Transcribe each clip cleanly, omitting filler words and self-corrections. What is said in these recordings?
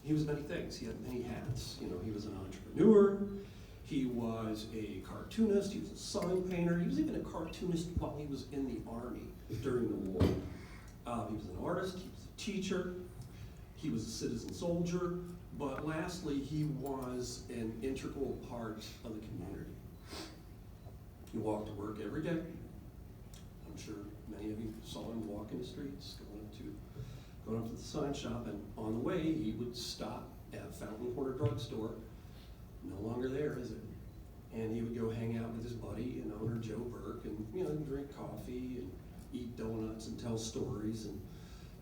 he was many things. He had many hats. You know, he was an entrepreneur. He was a cartoonist. He was a sign painter. He was even a cartoonist while he was in the Army during the war. He was an artist. He was a teacher. He was a citizen soldier. But lastly, he was an integral part of the community. He walked to work every day. I'm sure many of you saw him walking the streets, going up to the sign shop, and on the way he would stop at Fountain Corner Drugstore. No longer there, is it? And he would go hang out with his buddy and owner Joe Burke, and drink coffee and eat donuts and tell stories and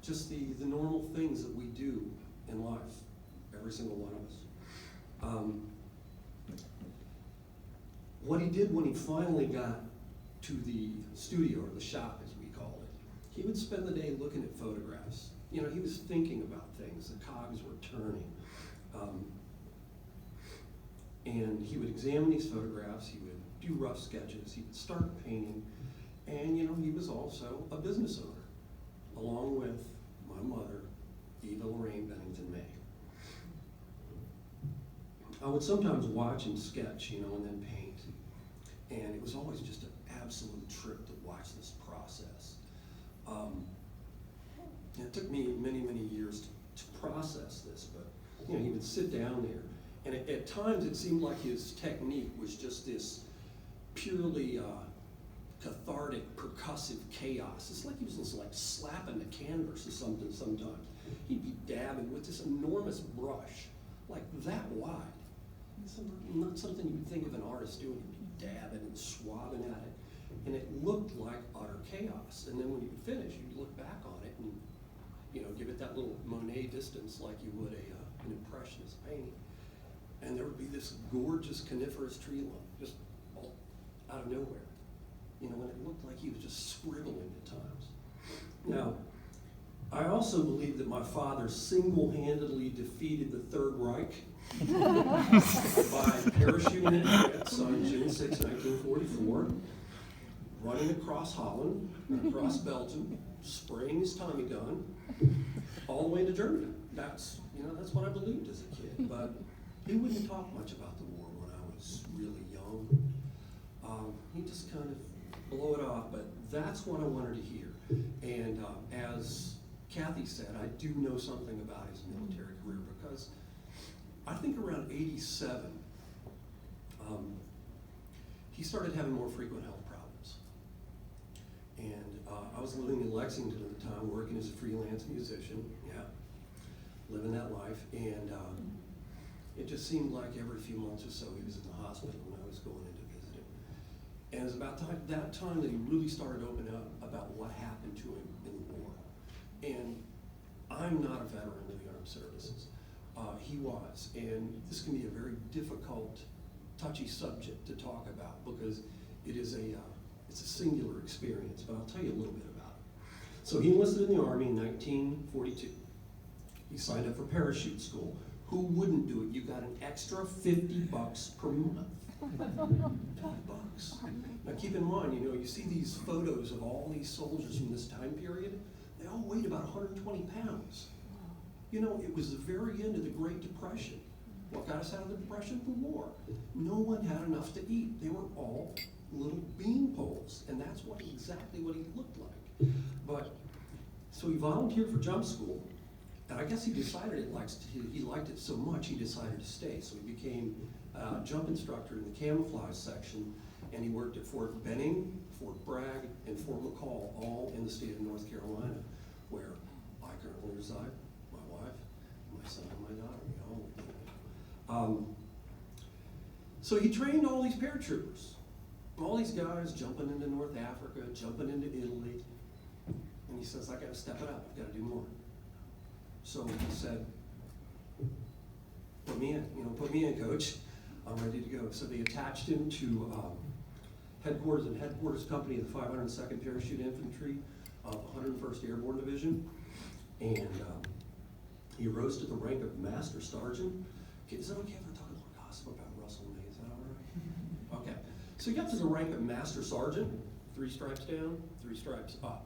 just the normal things that we do in life, every single one of us. What he did when he finally got to the studio, or the shop as we call it, he would spend the day looking at photographs. He was thinking about things, the cogs were turning. And he would examine these photographs, he would do rough sketches, he would start painting, and he was also a business owner, along with my mother, Eva Lorraine Bennington May. I would sometimes watch him sketch, and then paint. And it was always just an absolute trip to watch this process. It took me many, many years to process this, but he would sit down there, and at times it seemed like his technique was just this purely cathartic, percussive chaos. It's like he was just like slapping the canvas or something sometimes. He'd be dabbing with this enormous brush, like that wide. Not something you would think of an artist doing. He'd be dabbing and swabbing at it, and it looked like utter chaos. And then when you'd finish, you'd look back on it and give it that little Monet distance like you would an impressionist painting. And there would be this gorgeous coniferous tree line just out of nowhere. And it looked like he was just scribbling at times. Now, I also believe that my father single-handedly defeated the Third Reich by parachuting in France on June 6, 1944, running across Holland, across Belgium, spraying his Tommy gun, all the way to Germany. That's what I believed as a kid. But he wouldn't talk much about the war when I was really young. He just kind of blew it off, but that's what I wanted to hear. And as Kathy said, I do know something about his military career because I think around 87, he started having more frequent health problems. And I was living in Lexington at the time, working as a freelance musician, living that life. And it just seemed like every few months or so he was in the hospital when I was going in to visit him. And it was about that time that he really started opening up about what happened to him in the war. And I'm not a veteran of the armed services. He was, and this can be a very difficult, touchy subject to talk about because it's a singular experience, but I'll tell you a little bit about it. So he enlisted in the Army in 1942. He signed up for parachute school. Who wouldn't do it? You got an extra $50 per month. $50. Now keep in mind, you see these photos of all these soldiers from this time period. They all weighed about 120 pounds. It was the very end of the Great Depression. What got us out of the Depression? The war. No one had enough to eat. They were all little bean poles, and that's exactly what he looked like. So he volunteered for jump school, and I guess he decided he liked it so much he decided to stay. So he became a jump instructor in the camouflage section, and he worked at Fort Benning, Fort Bragg, and Fort McCall, all in the state of North Carolina, where I currently reside. My wife, my son, and my daughter, we all live there. So he trained all these paratroopers, all these guys jumping into North Africa, jumping into Italy, and he says, I got to step it up, I've got to do more. So he said, put me in, coach. I'm ready to go. So they attached him to headquarters company of the 502nd Parachute Infantry of 101st Airborne Division, and he rose to the rank of Master Sergeant. Okay, is that okay if I talk a little gossip about Russell May? Is that all right? Okay. So he got to the rank of Master Sergeant, 3 stripes down, 3 stripes up.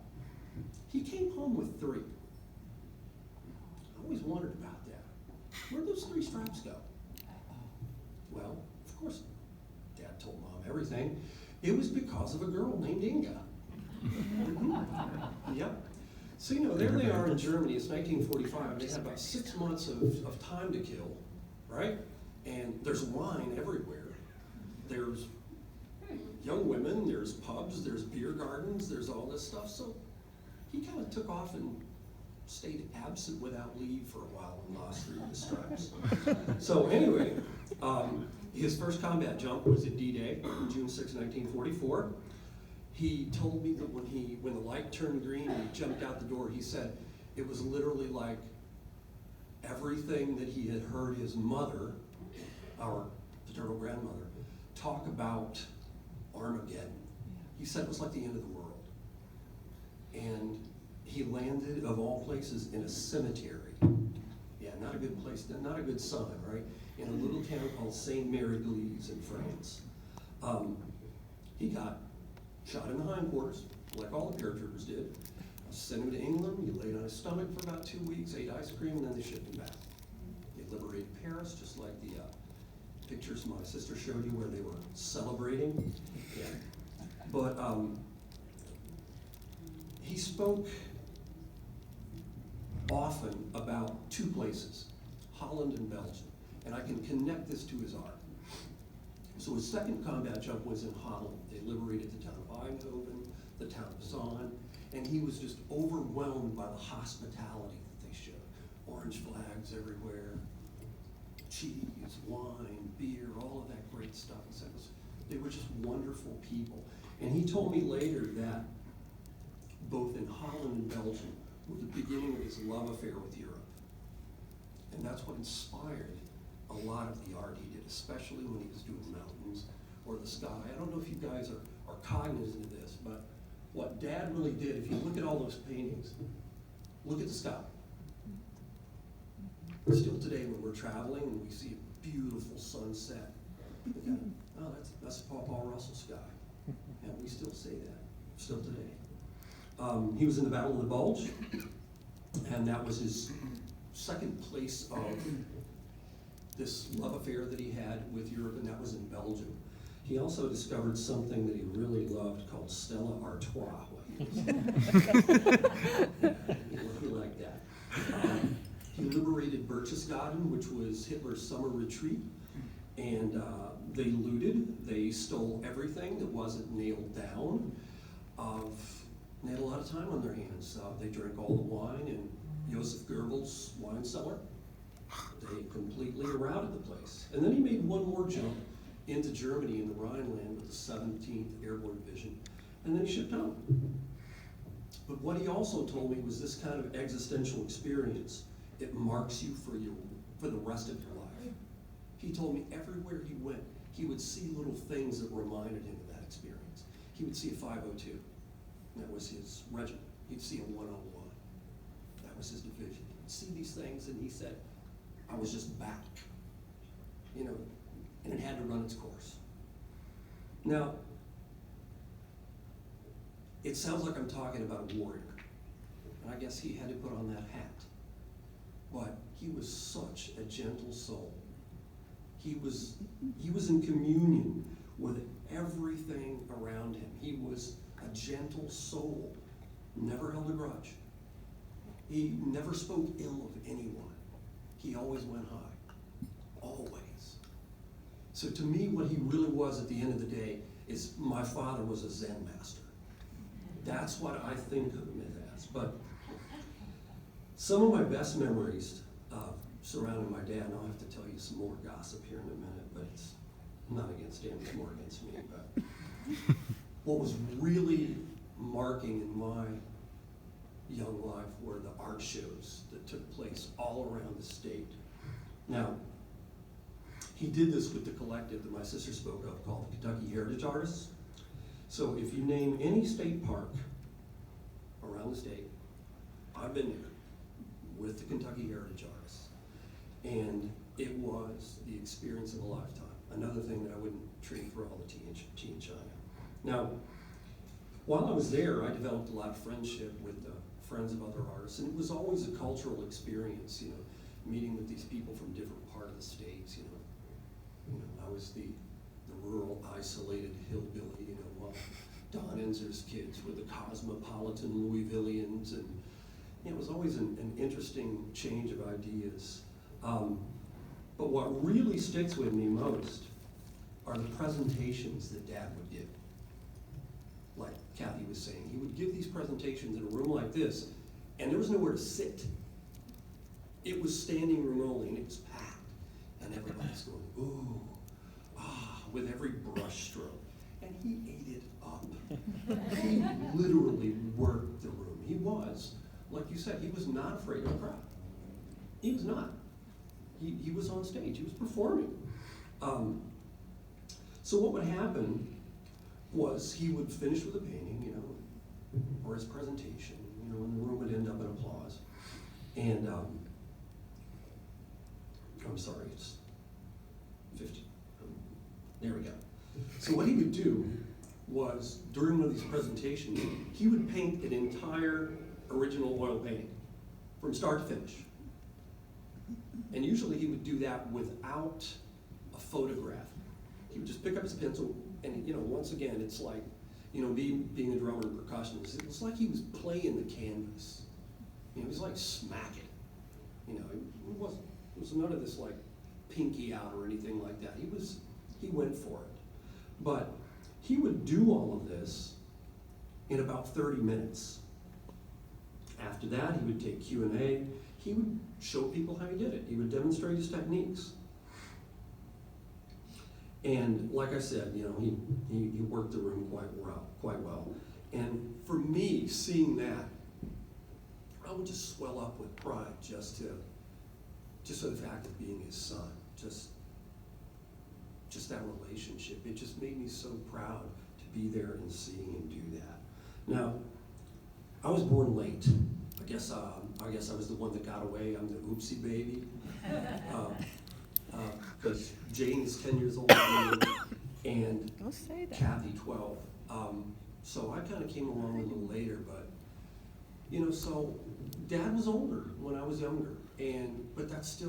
He came home with 3. I always wondered about that. 3 stripes go? Well, of course, Dad told Mom everything. It was because of a girl named Inga. Yep. So, you know, there they are in Germany, it's 1945, they had about 6 months of time to kill, right? And there's wine everywhere. There's young women, there's pubs, there's beer gardens, there's all this stuff. So he kind of took off and stayed absent without leave for a while and lost 3 of his stripes. So anyway, his first combat jump was at D-Day, June 6, 1944. He told me that when the light turned green and he jumped out the door, he said it was literally like everything that he had heard his mother, our paternal grandmother, talk about Armageddon. He said it was like the end of the world. And he landed, of all places, in a cemetery. Yeah, not a good place, not a good sign, right? In a little town called Saint-Mary-Glise in France. He got shot in the hindquarters, like all the paratroopers did. Sent him to England, he laid on his stomach for about 2 weeks, ate ice cream, and then they shipped him back. They liberated Paris, just like the pictures my sister showed you where they were celebrating. Yeah. But he spoke often about 2 places, Holland and Belgium, and I can connect this to his art. So his second combat jump was in Holland. They liberated the town of Eindhoven, the town of Zaan, and he was just overwhelmed by the hospitality that they showed. Orange flags everywhere, cheese, wine, beer, all of that great stuff. He said they were just wonderful people. And he told me later that both in Holland and Belgium were the beginning of his love affair with Europe. And that's what inspired a lot of the art he did, especially when he was doing mountains or the sky. I don't know if you guys are cognizant of this, but what Dad really did, if you look at all those paintings, look at the sky. Still today when we're traveling and we see a beautiful sunset, we kind of, oh, that's Paul Russell sky. And we still say that, still today. He was in the Battle of the Bulge, and that was his second place of this love affair that he had with Europe, and that was in Belgium. He also discovered something that he really loved called Stella Artois. He liked that. He liberated Berchtesgaden, which was Hitler's summer retreat, and they looted. They stole everything that wasn't nailed down. They had a lot of time on their hands. They drank all the wine in Joseph Goebbels' wine cellar. They completely routed the place. And then he made one more jump into Germany in the Rhineland with the 17th Airborne Division, and then he shipped home. But what he also told me was this kind of existential experience, it marks you for the rest of your life. He told me everywhere he went, he would see little things that reminded him of that experience. He would see a 502, and that was his regiment. He'd see a 101, that was his division. He'd see these things, and he said, I was just back, you know, and it had to run its course. Now, it sounds like I'm talking about a warrior, and I guess he had to put on that hat. But he was such a gentle soul. He was in communion with everything around him. He was a gentle soul, never held a grudge. He never spoke ill of anyone. He always went high, always. So to me, what he really was at the end of the day is my father was a Zen master. That's what I think of him as. But some of my best memories surrounding my dad, and I'll have to tell you some more gossip here in a minute, but it's not against him, it's more against me. But what was really marking in my young life were the art shows that took place all around the state. Now, he did this with the collective that my sister spoke of called the Kentucky Heritage Artists. So if you name any state park around the state, I've been there with the Kentucky Heritage Artists. And it was the experience of a lifetime. Another thing that I wouldn't trade for all the tea in China. Now, while I was there, I developed a lot of friendship with friends of other artists, and it was always a cultural experience, you know, meeting with these people from different part of the states, I was the rural, isolated hillbilly, while Don Enzer's kids were the cosmopolitan Louisvillians, and it was always an interesting change of ideas. But what really sticks with me most are the presentations that Dad would give. Like Kathy was saying, he would give these presentations in a room like this, and there was nowhere to sit. It was standing room only, and it was packed. And everybody's going, ooh, with every brush stroke. And he ate it up. He literally worked the room. He was, like you said, he was not afraid of a crowd. He was not. He was on stage, he was performing. So what would happen was he would finish with a painting, or his presentation, and the room would end up in applause. And I'm sorry, it's 50. There we go. So what he would do was, during one of these presentations, he would paint an entire original oil painting from start to finish. And usually he would do that without a photograph. He would just pick up his pencil, and once again, it's like, being a drummer and percussionist, it was like he was playing the canvas. He was like smacking. It was none of this like pinky out or anything like that. He went for it. But he would do all of this in about 30 minutes. After that, he would take Q&A. He would show people how he did it. He would demonstrate his techniques. And like I said, he worked the room quite well. And for me, seeing that, I would just swell up with pride just for the fact of being his son. Just that relationship. It just made me so proud to be there and seeing him do that. Now, I was born late. I guess I was the one that got away. I'm the oopsie baby. Because Jane is 10 years older than me, and Kathy 12. So I kind of came along a little later, but so Dad was older when I was younger, but that's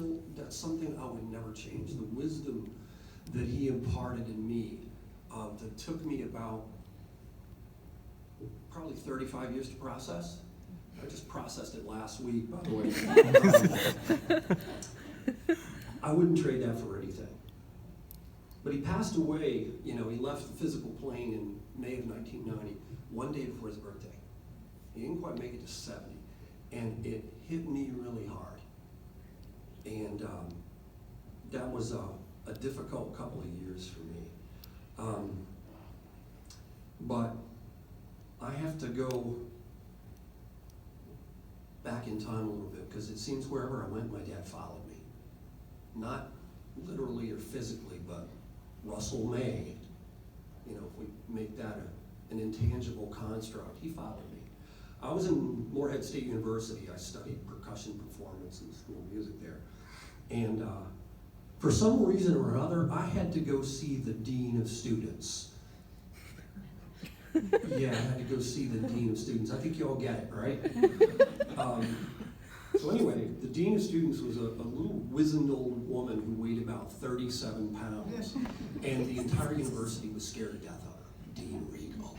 something I would never change. The wisdom that he imparted in me that took me about probably 35 years to process. I just processed it last week, by the way. I wouldn't trade that for anything. But he passed away, he left the physical plane in May of 1990, one day before his birthday. He didn't quite make it to 70, and it hit me really hard. And that was a difficult couple of years for me. But I have to go back in time a little bit, because it seems wherever I went, my dad followed me. Not literally or physically, but Russell May, if we make that an intangible construct, he followed me. I was in Morehead State University. I studied percussion performance and school music there. And for some reason or other, I had to go see the dean of students. Yeah, I had to go see the dean of students. I think you all get it, right? So anyway, the dean of students was a little wizened old woman who weighed about 37 pounds, and the entire university was scared to death of her. Dean Regal.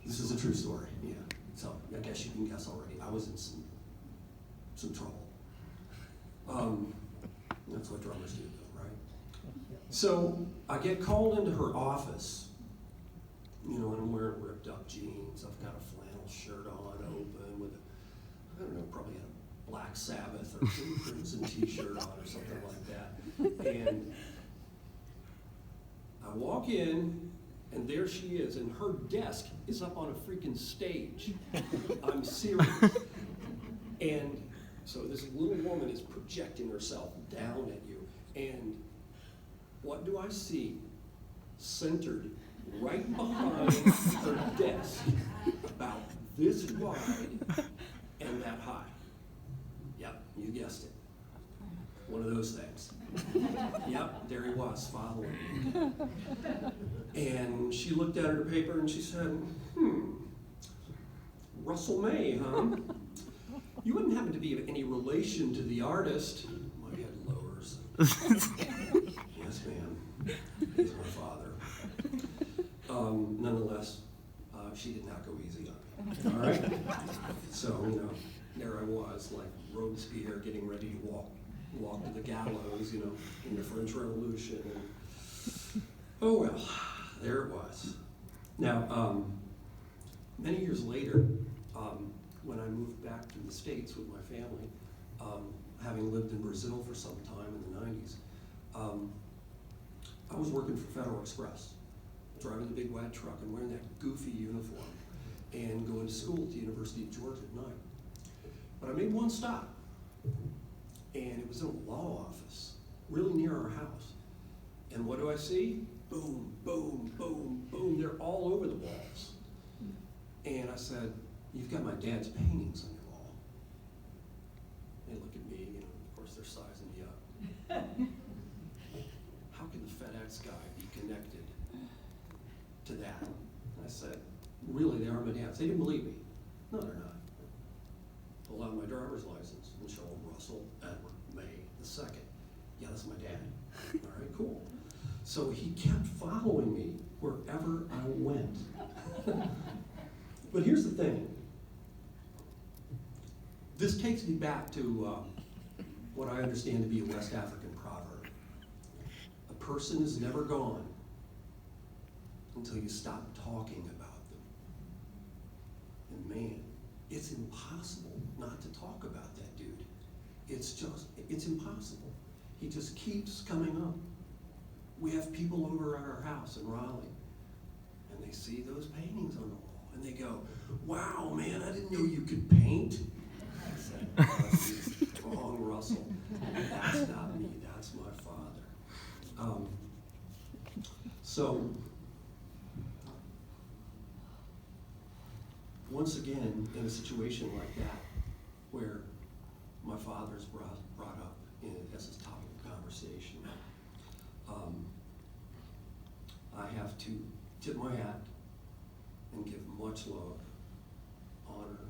This is a true story, yeah. So I guess you can guess already. I was in some trouble. That's what drummers do, though, right? So I get called into her office, and I'm wearing ripped up jeans. I've got a flannel shirt on, open, with I don't know, probably a Black Sabbath or Crimson t-shirt on or something like that. And I walk in, and there she is, and her desk is up on a freaking stage. I'm serious. And so this little woman is projecting herself down at you. And what do I see? Centered right behind her desk, about this wide and that high. Yep, you guessed it. One of those things. Yep, there he was, following me. And she looked at her paper and she said, Russell May, huh? You wouldn't happen to be of any relation to the artist? My head lowers. Yes, ma'am. He's my father. Nonetheless, she did not go easy on me. All right? So, you know, there I was, like Robespierre getting ready to walk to the gallows, you know, in the French Revolution. And, oh well, there it was. Now, many years later, when I moved back to the States with my family, having lived in Brazil for some time in the 90s, I was working for Federal Express, driving the big white truck and wearing that goofy uniform and going to school at the University of Georgia at night. But I made one stop, and it was in a law office, really near our house. And what do I see? Boom, boom, boom, boom. They're all over the walls. And I said, "You've got my dad's paintings on your wall." They look at me, you know, of course they're sizing me up. How can the FedEx guy be connected to that? And I said, "Really, they are my dad's." They didn't believe me. No, they're not. Pull out my driver's license and show them Russell Edward May II. Yeah, that's my dad. All right, cool. So he kept following me wherever I went. But here's the thing. This takes me back to what I understand to be a West African proverb. A person is never gone until you stop talking about them. And man, it's impossible not to talk about that dude. It's impossible. He just keeps coming up. We have people over at our house in Raleigh, and they see those paintings on the wall, and they go, "Wow, man, I didn't know you could paint." I said, "Oh, wrong, Russell. That's not me, that's my father." So, once again, in a situation like that, where my father's brought up as his topic of conversation, I have to tip my hat and give much love, honor,